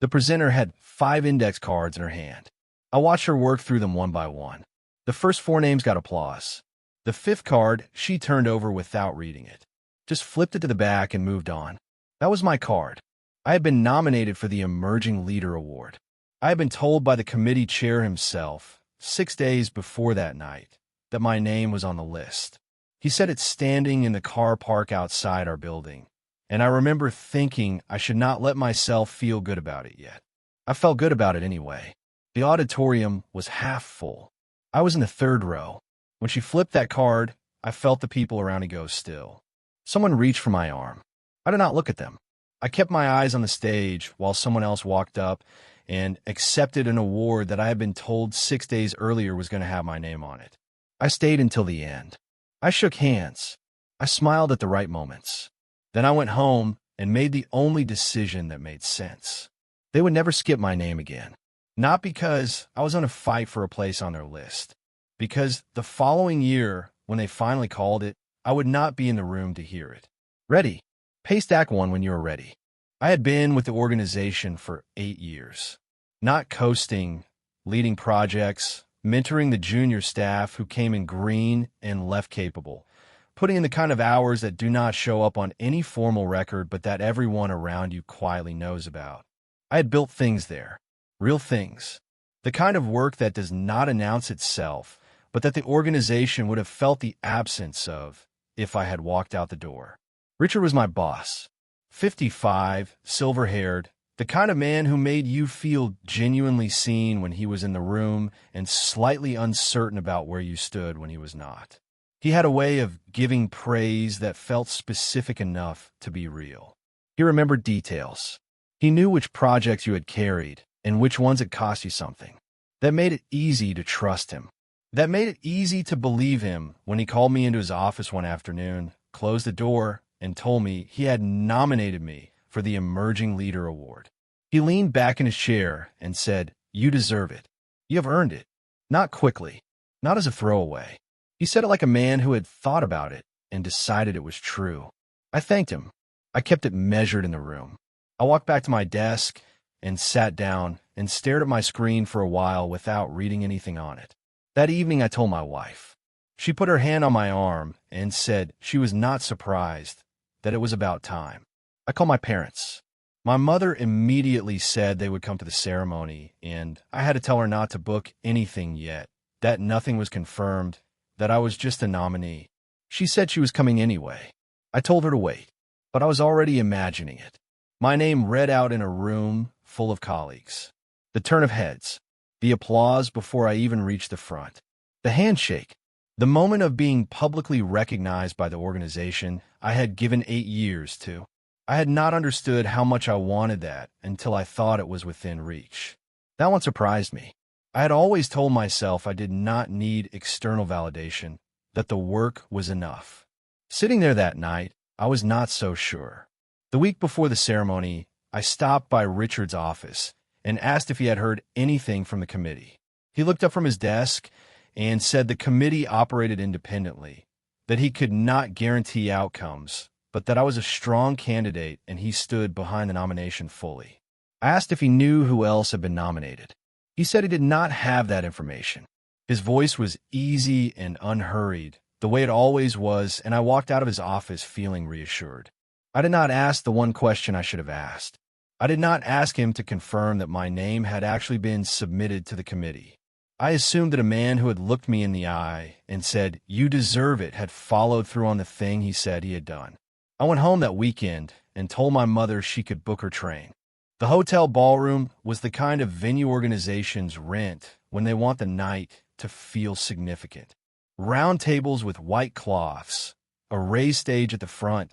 The presenter had 5 index cards in her hand. I watched her work through them one by one. The first 4 names got applause. The 5th card she turned over without reading it. Just flipped it to the back and moved on. That was my card. I had been nominated for the Emerging Leader Award. I had been told by the committee chair himself, 6 days before that night, that my name was on the list. He said it standing in the car park outside our building, and I remember thinking I should not let myself feel good about it yet. I felt good about it anyway. The auditorium was half full. I was in the 3rd row. When she flipped that card, I felt the people around me go still. Someone reached for my arm. I did not look at them. I kept my eyes on the stage while someone else walked up and accepted an award that I had been told 6 days earlier was going to have my name on it. I stayed until the end. I shook hands. I smiled at the right moments. Then I went home and made the only decision that made sense. They would never skip my name again. Not because I was on a fight for a place on their list. Because the following year, when they finally called it, I would not be in the room to hear it. Ready. Paste Act 1 when you are ready. I had been with the organization for 8 years. Not coasting, leading projects, mentoring the junior staff who came in green and left capable, putting in the kind of hours that do not show up on any formal record but that everyone around you quietly knows about. I had built things there, real things, the kind of work that does not announce itself, but that the organization would have felt the absence of if I had walked out the door. Richard was my boss, 55, silver-haired, the kind of man who made you feel genuinely seen when he was in the room and slightly uncertain about where you stood when he was not. He had a way of giving praise that felt specific enough to be real. He remembered details. He knew which projects you had carried and which ones had cost you something. That made it easy to trust him. That made it easy to believe him when he called me into his office one afternoon, closed the door, and told me he had nominated me for the Emerging Leader Award. He leaned back in his chair and said, "You deserve it. You have earned it." Not quickly, not as a throwaway. He said it like a man who had thought about it and decided it was true. I thanked him. I kept it measured in the room. I walked back to my desk and sat down and stared at my screen for a while without reading anything on it. That evening, I told my wife. She put her hand on my arm and said she was not surprised, that it was about time. I called my parents. My mother immediately said they would come to the ceremony, and I had to tell her not to book anything yet, that nothing was confirmed, that I was just a nominee. She said she was coming anyway. I told her to wait, but I was already imagining it. My name read out in a room full of colleagues. The turn of heads. The applause before I even reached the front. The handshake. The moment of being publicly recognized by the organization I had given 8 years to. I had not understood how much I wanted that until I thought it was within reach. That one surprised me. I had always told myself I did not need external validation, that the work was enough. Sitting there that night, I was not so sure. The week before the ceremony, I stopped by Richard's office and asked if he had heard anything from the committee. He looked up from his desk and said the committee operated independently, that he could not guarantee outcomes, but that I was a strong candidate and he stood behind the nomination fully. I asked if he knew who else had been nominated. He said he did not have that information. His voice was easy and unhurried, the way it always was, and I walked out of his office feeling reassured. I did not ask the one question I should have asked. I did not ask him to confirm that my name had actually been submitted to the committee. I assumed that a man who had looked me in the eye and said, "You deserve it," had followed through on the thing he said he had done. I went home that weekend and told my mother she could book her train. The hotel ballroom was the kind of venue organizations rent when they want the night to feel significant. Round tables with white cloths, a raised stage at the front,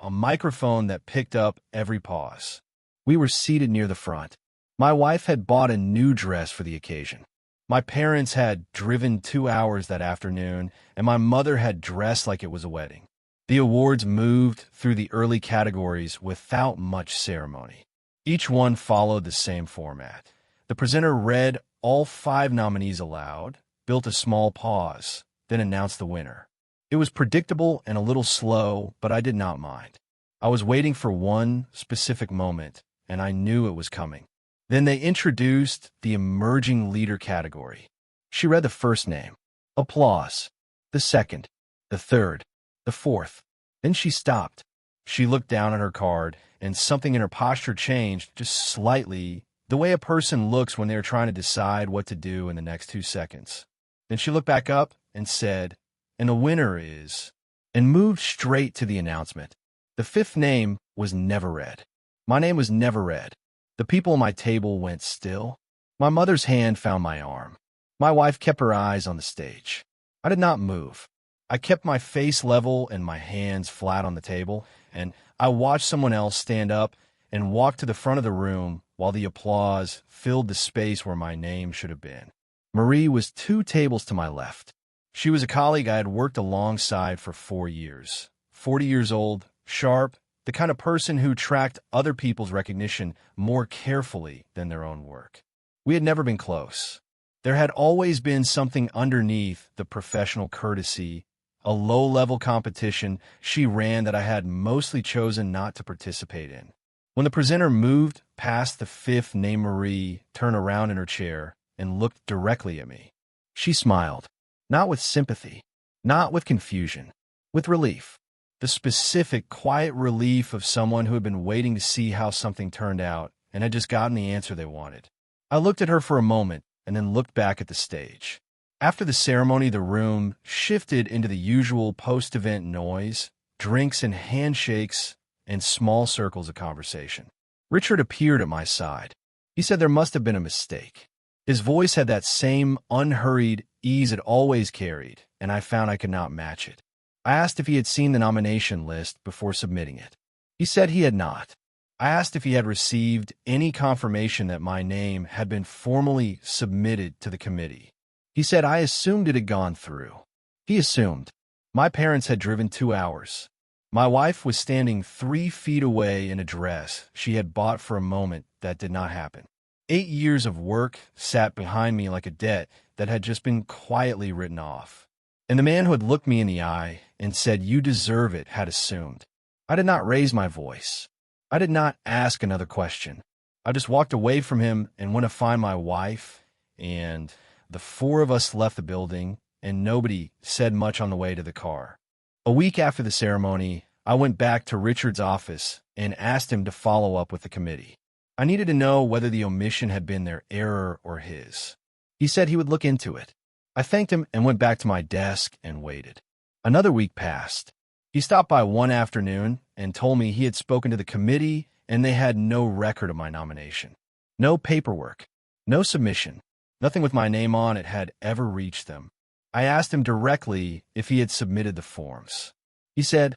a microphone that picked up every pause. We were seated near the front. My wife had bought a new dress for the occasion. My parents had driven 2 hours that afternoon, and my mother had dressed like it was a wedding. The awards moved through the early categories without much ceremony. Each one followed the same format. The presenter read all 5 nominees aloud, built a small pause, then announced the winner. It was predictable and a little slow, but I did not mind. I was waiting for one specific moment, and I knew it was coming. Then they introduced the emerging leader category. She read the first name. Applause. The second. The third. The fourth. Then she stopped. She looked down at her card, and something in her posture changed just slightly, the way a person looks when they're trying to decide what to do in the next 2 seconds. Then she looked back up and said, "And the winner is," and moved straight to the announcement. The fifth name was never read. My name was never read. The people at my table went still. My mother's hand found my arm. My wife kept her eyes on the stage. I did not move. I kept my face level and my hands flat on the table, and I watched someone else stand up and walk to the front of the room while the applause filled the space where my name should have been. Marie was 2 tables to my left. She was a colleague I had worked alongside for 4 years. 40 years old, sharp, the kind of person who tracked other people's recognition more carefully than their own work. We had never been close. There had always been something underneath the professional courtesy, a low-level competition she ran that I had mostly chosen not to participate in. When the presenter moved past the fifth name, Marie turned around in her chair and looked directly at me. She smiled, not with sympathy, not with confusion, with relief. The specific, quiet relief of someone who had been waiting to see how something turned out and had just gotten the answer they wanted. I looked at her for a moment and then looked back at the stage. After the ceremony, the room shifted into the usual post-event noise, drinks and handshakes, and small circles of conversation. Richard appeared at my side. He said there must have been a mistake. His voice had that same unhurried ease it always carried, and I found I could not match it. I asked if he had seen the nomination list before submitting it. He said he had not. I asked if he had received any confirmation that my name had been formally submitted to the committee. He said I assumed it had gone through. He assumed. My parents had driven 2 hours. My wife was standing 3 feet away in a dress she had bought for a moment that did not happen. 8 years of work sat behind me like a debt that had just been quietly written off. And the man who had looked me in the eye and said, "You deserve it," had assumed. I did not raise my voice. I did not ask another question. I just walked away from him and went to find my wife, and the 4 of us left the building, and nobody said much on the way to the car. A week after the ceremony, I went back to Richard's office and asked him to follow up with the committee. I needed to know whether the omission had been their error or his. He said he would look into it. I thanked him and went back to my desk and waited. Another week passed. He stopped by one afternoon and told me he had spoken to the committee and they had no record of my nomination. No paperwork, no submission, nothing with my name on it had ever reached them. I asked him directly if he had submitted the forms. He said,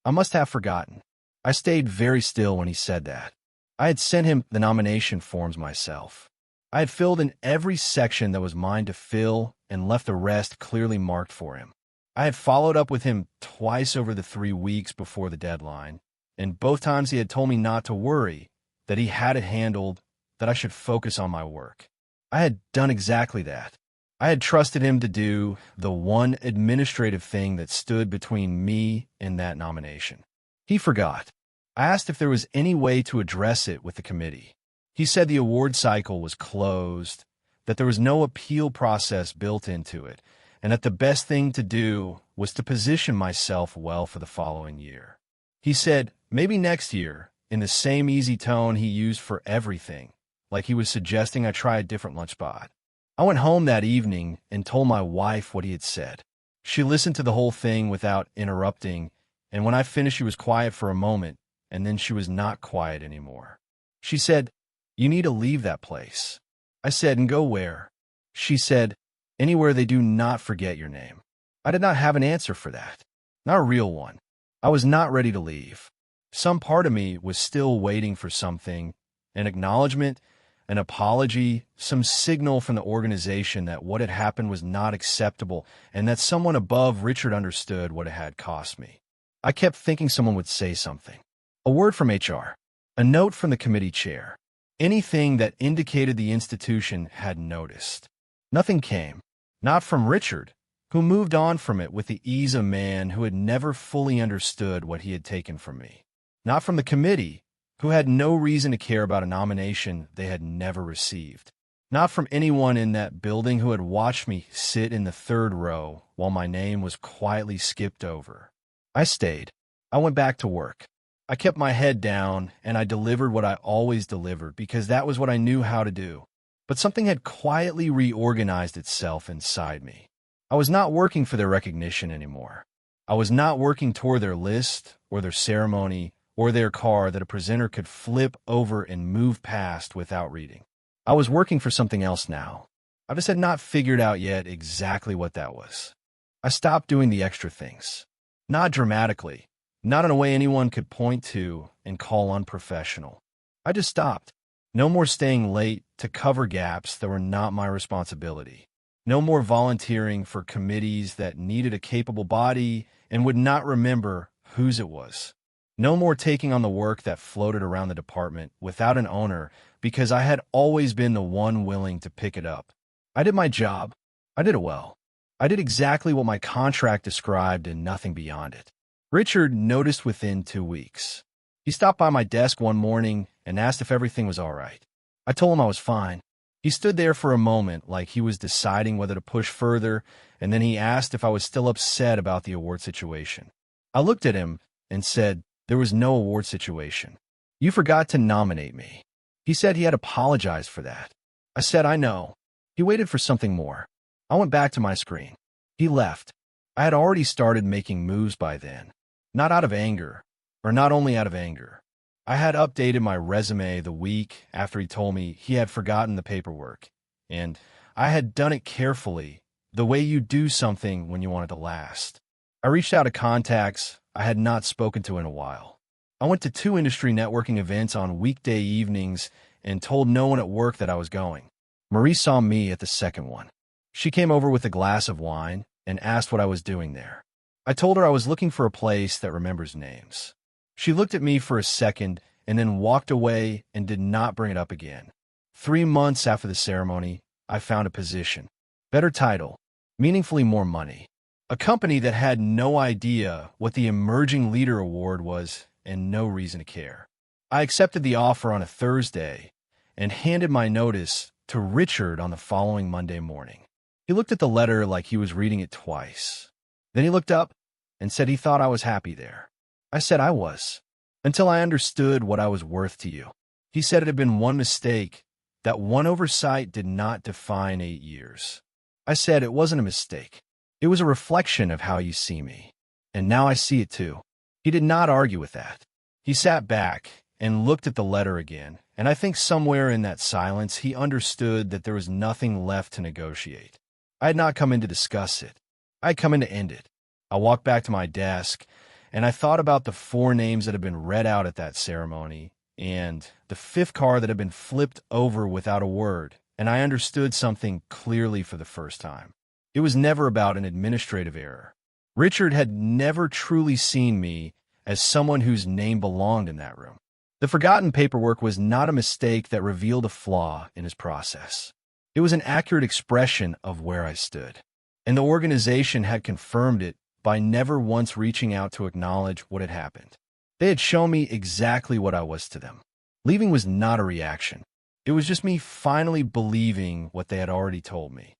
"I must have forgotten." I stayed very still when he said that. I had sent him the nomination forms myself. I had filled in every section that was mine to fill and left the rest clearly marked for him. I had followed up with him twice over the 3 weeks before the deadline, and both times he had told me not to worry, that he had it handled, that I should focus on my work. I had done exactly that. I had trusted him to do the one administrative thing that stood between me and that nomination. He forgot. I asked if there was any way to address it with the committee. He said the award cycle was closed, that there was no appeal process built into it, and that the best thing to do was to position myself well for the following year. He said, maybe next year, in the same easy tone he used for everything, like he was suggesting I try a different lunch spot. I went home that evening and told my wife what he had said. She listened to the whole thing without interrupting, and when I finished she was quiet for a moment, and then she was not quiet anymore. She said, "You need to leave that place." I said, "And go where?" She said, "Anywhere they do not forget your name." I did not have an answer for that. Not a real one. I was not ready to leave. Some part of me was still waiting for something, an acknowledgement, an apology, some signal from the organization that what had happened was not acceptable and that someone above Richard understood what it had cost me. I kept thinking someone would say something. A word from HR, a note from the committee chair, anything that indicated the institution had noticed. Nothing came, not from Richard, who moved on from it with the ease of a man who had never fully understood what he had taken from me. Not from the committee, who had no reason to care about a nomination they had never received. Not from anyone in that building who had watched me sit in the third row while my name was quietly skipped over. I stayed. I went back to work. I kept my head down, and I delivered what I always delivered because that was what I knew how to do. But something had quietly reorganized itself inside me. I was not working for their recognition anymore. I was not working toward their list or their ceremony or their car that a presenter could flip over and move past without reading. I was working for something else now. I just had not figured out yet exactly what that was. I stopped doing the extra things. Not dramatically, not in a way anyone could point to and call unprofessional. I just stopped. No more staying late to cover gaps that were not my responsibility. No more volunteering for committees that needed a capable body and would not remember whose it was. No more taking on the work that floated around the department without an owner because I had always been the one willing to pick it up. I did my job. I did it well. I did exactly what my contract described and nothing beyond it. Richard noticed within 2 weeks. He stopped by my desk one morning and asked if everything was all right. I told him I was fine. He stood there for a moment like he was deciding whether to push further, and then he asked if I was still upset about the award situation. I looked at him and said, "There was no award situation. You forgot to nominate me." He said he had apologized for that. I said, "I know." He waited for something more. I went back to my screen. He left. I had already started making moves by then. Not out of anger, or not only out of anger. I had updated my resume the week after he told me he had forgotten the paperwork, and I had done it carefully, the way you do something when you want it to last. I reached out to contacts I had not spoken to in a while. I went to 2 industry networking events on weekday evenings and told no one at work that I was going. Marie saw me at the second one. She came over with a glass of wine and asked what I was doing there. I told her I was looking for a place that remembers names. She looked at me for a second and then walked away and did not bring it up again. 3 months after the ceremony, I found a position. Better title, meaningfully more money. A company that had no idea what the Emerging Leader Award was and no reason to care. I accepted the offer on a Thursday and handed my notice to Richard on the following Monday morning. He looked at the letter like he was reading it twice. Then he looked up and said he thought I was happy there. I said I was, until I understood what I was worth to you. He said it had been one mistake, that one oversight did not define 8 years. I said it wasn't a mistake. It was a reflection of how you see me, and now I see it too. He did not argue with that. He sat back and looked at the letter again, and I think somewhere in that silence he understood that there was nothing left to negotiate. I had not come in to discuss it. I had come in to end it. I walked back to my desk, and I thought about the 4 names that had been read out at that ceremony, and the 5th card that had been flipped over without a word, and I understood something clearly for the first time. It was never about an administrative error. Richard had never truly seen me as someone whose name belonged in that room. The forgotten paperwork was not a mistake that revealed a flaw in his process. It was an accurate expression of where I stood, and the organization had confirmed it by never once reaching out to acknowledge what had happened. They had shown me exactly what I was to them. Leaving was not a reaction. It was just me finally believing what they had already told me.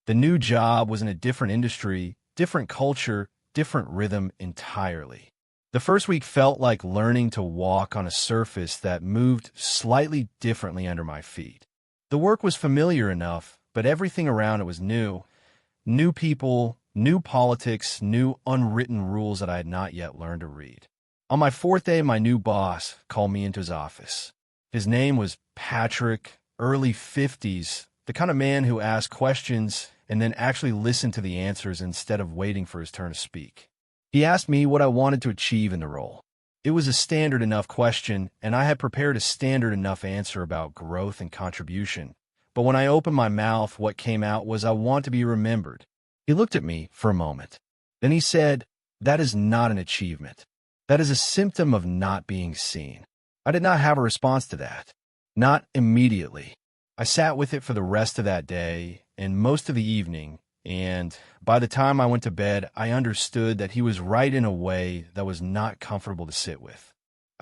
The new job was in a different industry, different culture, different rhythm entirely. The first week felt like learning to walk on a surface that moved slightly differently under my feet. The work was familiar enough, but everything around it was new. New people, new politics, new unwritten rules that I had not yet learned to read. On my 4th day, my new boss called me into his office. His name was Patrick, early 50s, the kind of man who asked questions and then actually listened to the answers instead of waiting for his turn to speak. He asked me what I wanted to achieve in the role. It was a standard enough question, and I had prepared a standard enough answer about growth and contribution. But when I opened my mouth, what came out was, "I want to be remembered." He looked at me for a moment. Then he said, "That is not an achievement. That is a symptom of not being seen." I did not have a response to that. Not immediately. I sat with it for the rest of that day and most of the evening, and by the time I went to bed, I understood that he was right in a way that was not comfortable to sit with.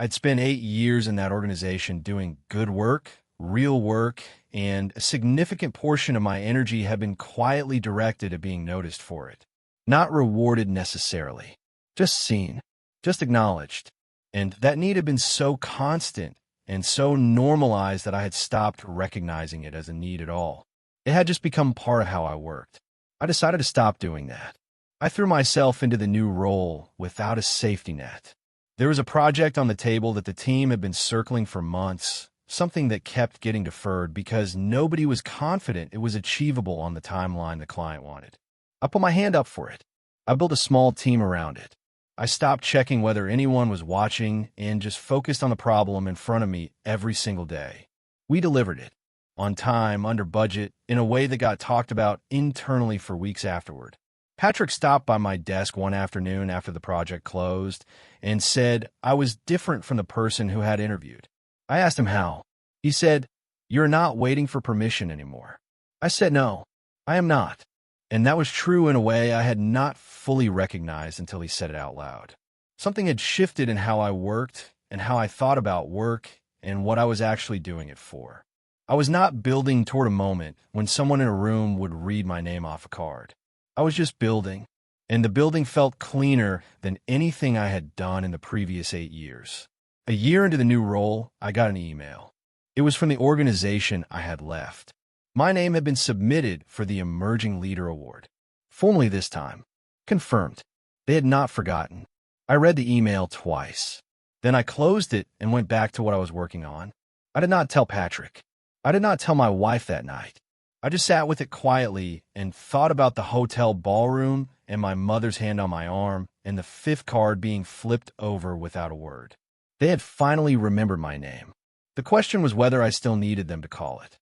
I'd spent 8 years in that organization doing good work, real work, and a significant portion of my energy had been quietly directed at being noticed for it. Not rewarded necessarily, just seen, just acknowledged. And that need had been so constant and so normalized that I had stopped recognizing it as a need at all. It had just become part of how I worked. I decided to stop doing that. I threw myself into the new role without a safety net. There was a project on the table that the team had been circling for months, something that kept getting deferred because nobody was confident it was achievable on the timeline the client wanted. I put my hand up for it. I built a small team around it. I stopped checking whether anyone was watching and just focused on the problem in front of me every single day. We delivered it, on time, under budget, in a way that got talked about internally for weeks afterward. Patrick stopped by my desk one afternoon after the project closed and said I was different from the person who had interviewed. I asked him how. He said, "You're not waiting for permission anymore." I said, "No, I am not." And that was true in a way I had not fully recognized until he said it out loud. Something had shifted in how I worked and how I thought about work and what I was actually doing it for. I was not building toward a moment when someone in a room would read my name off a card. I was just building, and the building felt cleaner than anything I had done in the previous 8 years. A year into the new role, I got an email. It was from the organization I had left. My name had been submitted for the Emerging Leader Award. Formally this time. Confirmed. They had not forgotten. I read the email twice. Then I closed it and went back to what I was working on. I did not tell Patrick. I did not tell my wife that night. I just sat with it quietly and thought about the hotel ballroom and my mother's hand on my arm and the fifth card being flipped over without a word. They had finally remembered my name. The question was whether I still needed them to call it.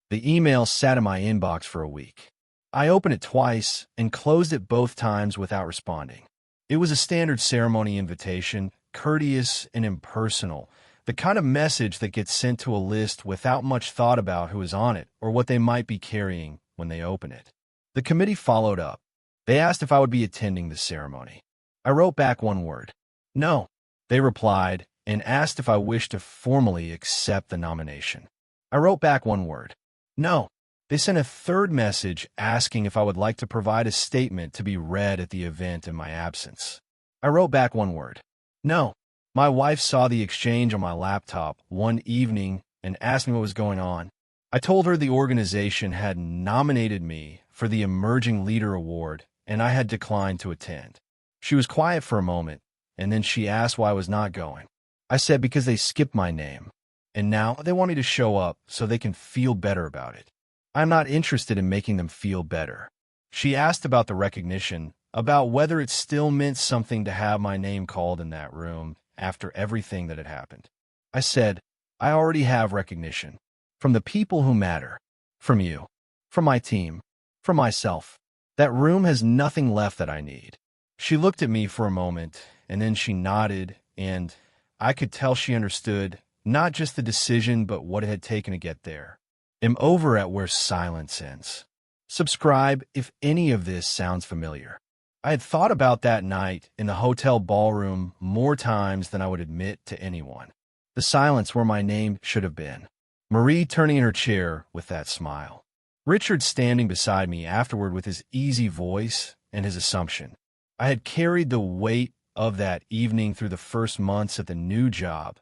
The email sat in my inbox for a week. I opened it twice and closed it both times without responding. It was a standard ceremony invitation, courteous and impersonal, the kind of message that gets sent to a list without much thought about who is on it or what they might be carrying when they open it. The committee followed up. They asked if I would be attending the ceremony. I wrote back one word. No. They replied and asked if I wished to formally accept the nomination. I wrote back one word. No. They sent a third message asking if I would like to provide a statement to be read at the event in my absence. I wrote back one word. No. My wife saw the exchange on my laptop one evening and asked me what was going on. I told her the organization had nominated me for the Emerging Leader Award and I had declined to attend. She was quiet for a moment, and then she asked why I was not going. I said because they skipped my name, and now they want me to show up so they can feel better about it. I'm not interested in making them feel better. She asked about the recognition, about whether it still meant something to have my name called in that room after everything that had happened. I said, I already have recognition. From the people who matter. From you. From my team. From myself. That room has nothing left that I need. She looked at me for a moment, and then she nodded, and I could tell she understood not just the decision, but what it had taken to get there. I'm over at where silence ends. Subscribe if any of this sounds familiar. I had thought about that night in the hotel ballroom more times than I would admit to anyone. The silence where my name should have been. Marie turning in her chair with that smile. Richard standing beside me afterward with his easy voice and his assumption. I had carried the weight of that evening through the first months at the new job,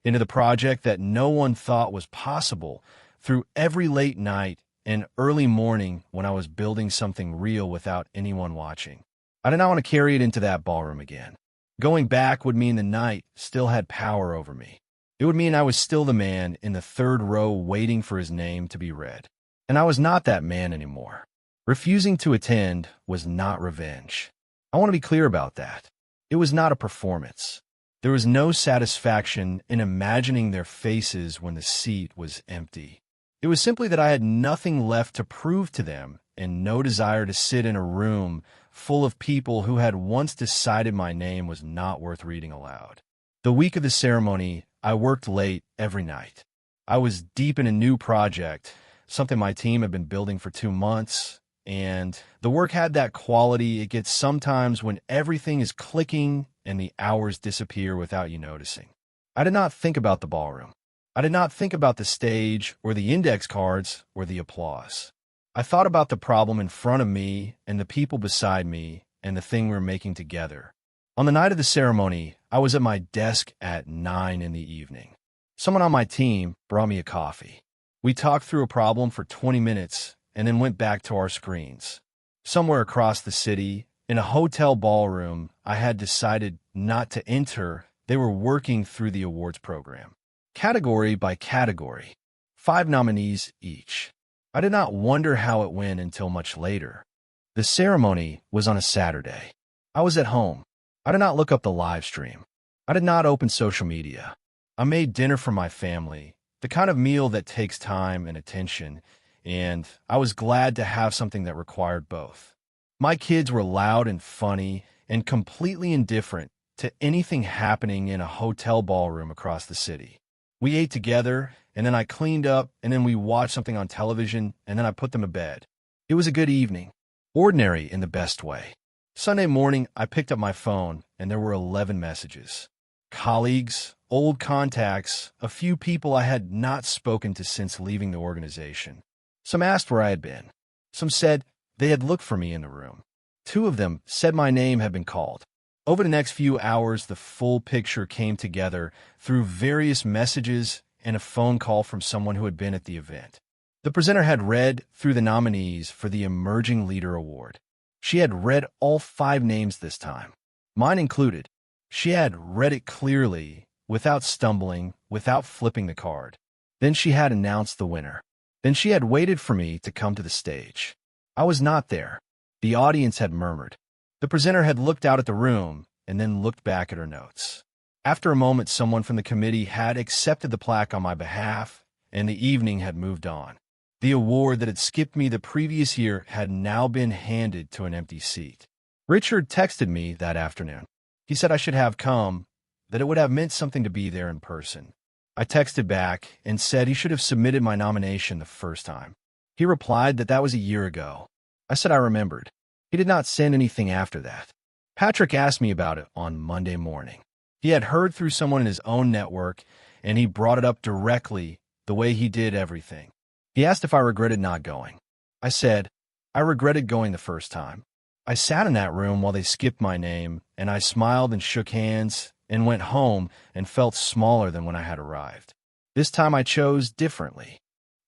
into the project that no one thought was possible, through every late night and early morning when I was building something real without anyone watching. I did not want to carry it into that ballroom again. Going back would mean the night still had power over me. It would mean I was still the man in the third row waiting for his name to be read. And I was not that man anymore. Refusing to attend was not revenge. I want to be clear about that. It was not a performance. There was no satisfaction in imagining their faces when the seat was empty. It was simply that I had nothing left to prove to them and no desire to sit in a room full of people who had once decided my name was not worth reading aloud. The week of the ceremony, I worked late every night. I was deep in a new project, something my team had been building for 2 months, and the work had that quality it gets sometimes when everything is clicking and the hours disappear without you noticing. I did not think about the ballroom. I did not think about the stage or the index cards or the applause. I thought about the problem in front of me and the people beside me and the thing we were making together. On the night of the ceremony, I was at my desk at 9 in the evening. Someone on my team brought me a coffee. We talked through a problem for 20 minutes and then went back to our screens. Somewhere across the city, in a hotel ballroom I had decided not to enter, they were working through the awards program. Category by category, 5 nominees each. I did not wonder how it went until much later. The ceremony was on a Saturday. I was at home. I did not look up the live stream. I did not open social media. I made dinner for my family, the kind of meal that takes time and attention, and I was glad to have something that required both. My kids were loud and funny and completely indifferent to anything happening in a hotel ballroom across the city. We ate together, and then I cleaned up, and then we watched something on television, and then I put them to bed. It was a good evening. Ordinary in the best way. Sunday morning, I picked up my phone, and there were 11 messages. Colleagues, old contacts, a few people I had not spoken to since leaving the organization. Some asked where I had been. Some said they had looked for me in the room. 2 of them said my name had been called. Over the next few hours, the full picture came together through various messages and a phone call from someone who had been at the event. The presenter had read through the nominees for the Emerging Leader Award. She had read all 5 names this time, mine included. She had read it clearly, without stumbling, without flipping the card. Then she had announced the winner. Then she had waited for me to come to the stage. I was not there. The audience had murmured. The presenter had looked out at the room and then looked back at her notes. After a moment, someone from the committee had accepted the plaque on my behalf, and the evening had moved on. The award that had skipped me the previous year had now been handed to an empty seat. Richard texted me that afternoon. He said I should have come, that it would have meant something to be there in person. I texted back and said he should have submitted my nomination the first time. He replied that that was a year ago. I said I remembered. He did not send anything after that. Patrick asked me about it on Monday morning. He had heard through someone in his own network, and he brought it up directly, the way he did everything. He asked if I regretted not going. I said, I regretted going the first time. I sat in that room while they skipped my name, and I smiled and shook hands and went home and felt smaller than when I had arrived. This time I chose differently.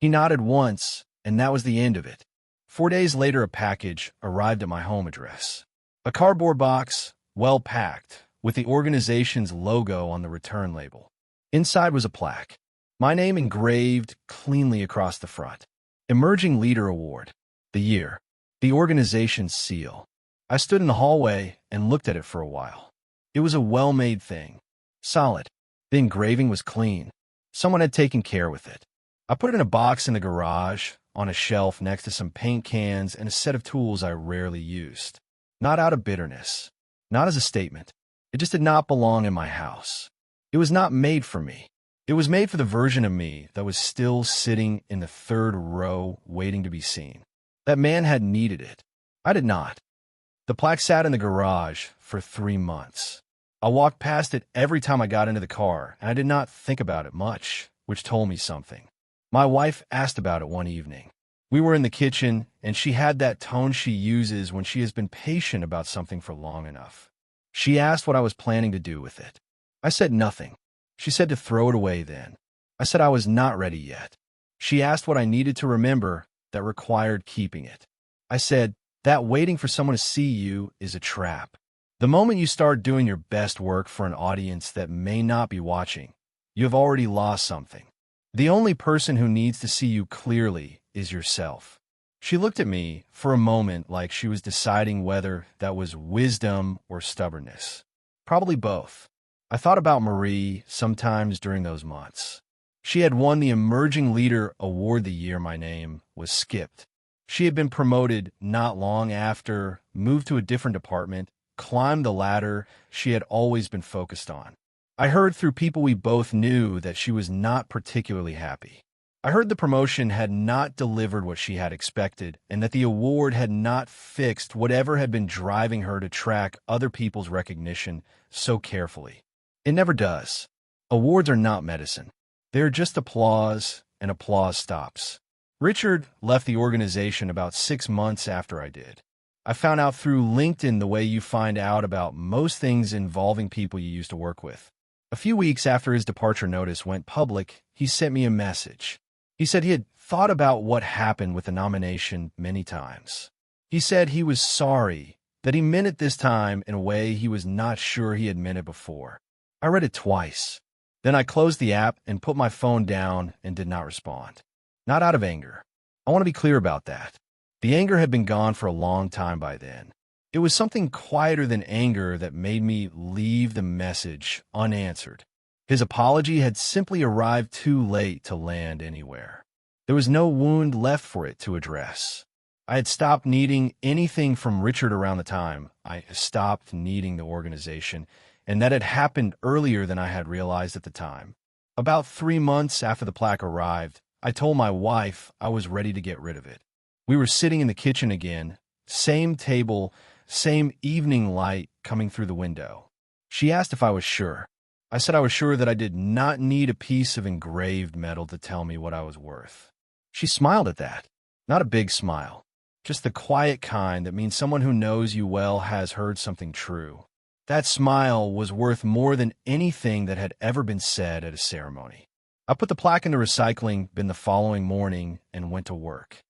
He nodded once, and that was the end of it. 4 days later, a package arrived at my home address. A cardboard box, well packed, with the organization's logo on the return label. Inside was a plaque, my name engraved cleanly across the front. Emerging Leader Award, the year, the organization's seal. I stood in the hallway and looked at it for a while. It was a well-made thing, solid. The engraving was clean. Someone had taken care with it. I put it in a box in the garage, on a shelf next to some paint cans and a set of tools I rarely used. Not out of bitterness, not as a statement. It just did not belong in my house. It was not made for me. It was made for the version of me that was still sitting in the 3rd row waiting to be seen. That man had needed it. I did not. The plaque sat in the garage for 3 months. I walked past it every time I got into the car, and I did not think about it much, which told me something. My wife asked about it one evening. We were in the kitchen, and she had that tone she uses when she has been patient about something for long enough. She asked what I was planning to do with it. I said nothing. She said to throw it away then. I said I was not ready yet. She asked what I needed to remember that required keeping it. I said that waiting for someone to see you is a trap. The moment you start doing your best work for an audience that may not be watching, you have already lost something. The only person who needs to see you clearly is yourself. She looked at me for a moment like she was deciding whether that was wisdom or stubbornness. Probably both. I thought about Marie sometimes during those months. She had won the Emerging Leader Award the year my name was skipped. She had been promoted not long after, moved to a different department, climbed the ladder she had always been focused on. I heard through people we both knew that she was not particularly happy. I heard the promotion had not delivered what she had expected, and that the award had not fixed whatever had been driving her to track other people's recognition so carefully. It never does. Awards are not medicine. They're just applause, and applause stops. Richard left the organization about 6 months after I did. I found out through LinkedIn the way you find out about most things involving people you used to work with. A few weeks after his departure notice went public, he sent me a message. He said he had thought about what happened with the nomination many times. He said he was sorry, that he meant it this time in a way he was not sure he had meant it before. I read it twice. Then I closed the app and put my phone down and did not respond. Not out of anger. I want to be clear about that. The anger had been gone for a long time by then. It was something quieter than anger that made me leave the message unanswered. His apology had simply arrived too late to land anywhere. There was no wound left for it to address. I had stopped needing anything from Richard around the time I stopped needing the organization, and that had happened earlier than I had realized at the time. About 3 months after the plaque arrived, I told my wife I was ready to get rid of it. We were sitting in the kitchen again, same table, same evening light coming through the window. She asked if I was sure. I said I was sure that I did not need a piece of engraved metal to tell me what I was worth. She smiled at that. Not a big smile, just the quiet kind that means someone who knows you well has heard something true. That smile was worth more than anything that had ever been said at a ceremony. I put the plaque in the recycling bin the following morning and went to work.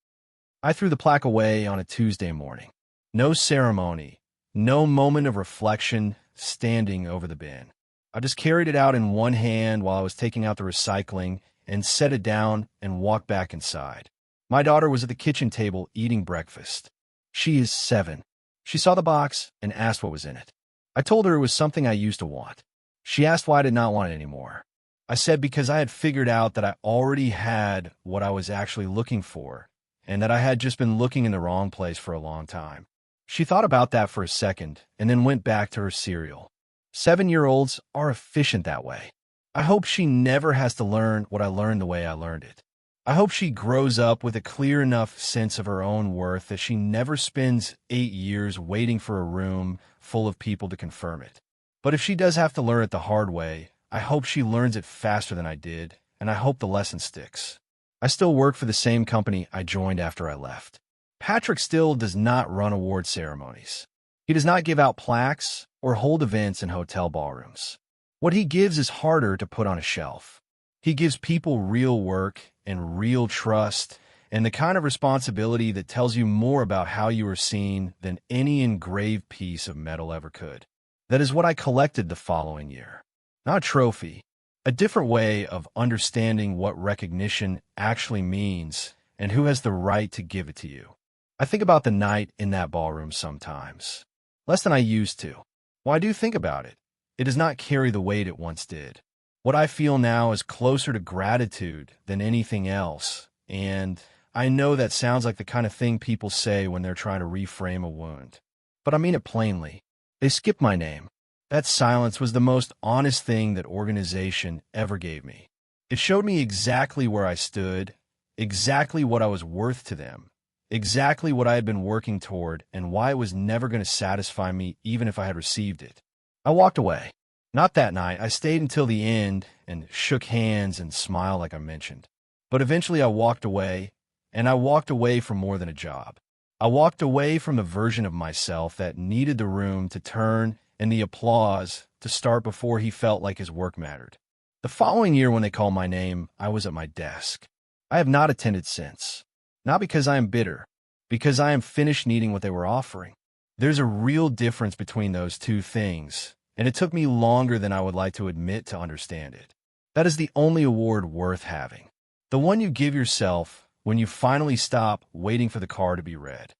I threw the plaque away on a Tuesday morning. No ceremony, no moment of reflection standing over the bin. I just carried it out in one hand while I was taking out the recycling and set it down and walked back inside. My daughter was at the kitchen table eating breakfast. She is 7. She saw the box and asked what was in it. I told her it was something I used to want. She asked why I did not want it anymore. I said because I had figured out that I already had what I was actually looking for, and that I had just been looking in the wrong place for a long time. She thought about that for a second and then went back to her cereal. 7-year-olds are efficient that way. I hope she never has to learn what I learned the way I learned it. I hope she grows up with a clear enough sense of her own worth that she never spends 8 years waiting for a room full of people to confirm it. But if she does have to learn it the hard way, I hope she learns it faster than I did, and I hope the lesson sticks. I still work for the same company I joined after I left. Patrick still does not run award ceremonies. He does not give out plaques or hold events in hotel ballrooms. What he gives is harder to put on a shelf. He gives people real work and real trust and the kind of responsibility that tells you more about how you are seen than any engraved piece of metal ever could. That is what I collected the following year. Not a trophy, a different way of understanding what recognition actually means and who has the right to give it to you. I think about the night in that ballroom sometimes. Less than I used to. Well, I do think about it. It does not carry the weight it once did. What I feel now is closer to gratitude than anything else, and I know that sounds like the kind of thing people say when they're trying to reframe a wound. But I mean it plainly. They skipped my name. That silence was the most honest thing that organization ever gave me. It showed me exactly where I stood, exactly what I was worth to them, exactly what I had been working toward, and why it was never going to satisfy me even if I had received it. I walked away. Not that night. I stayed until the end and shook hands and smiled like I mentioned. But eventually I walked away, and I walked away from more than a job. I walked away from the version of myself that needed the room to turn and the applause to start before he felt like his work mattered. The following year when they called my name, I was at my desk. I have not attended since. Not because I am bitter, because I am finished needing what they were offering. There's a real difference between those two things, and it took me longer than I would like to admit to understand it. That is the only award worth having. The one you give yourself when you finally stop waiting for the card to be read.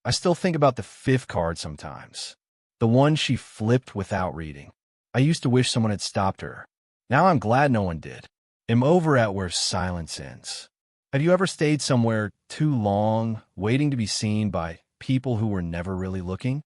I still think about the 5th card sometimes. The one she flipped without reading. I used to wish someone had stopped her. Now I'm glad no one did. I'm over at where silence ends. Have you ever stayed somewhere too long, waiting to be seen by people who were never really looking?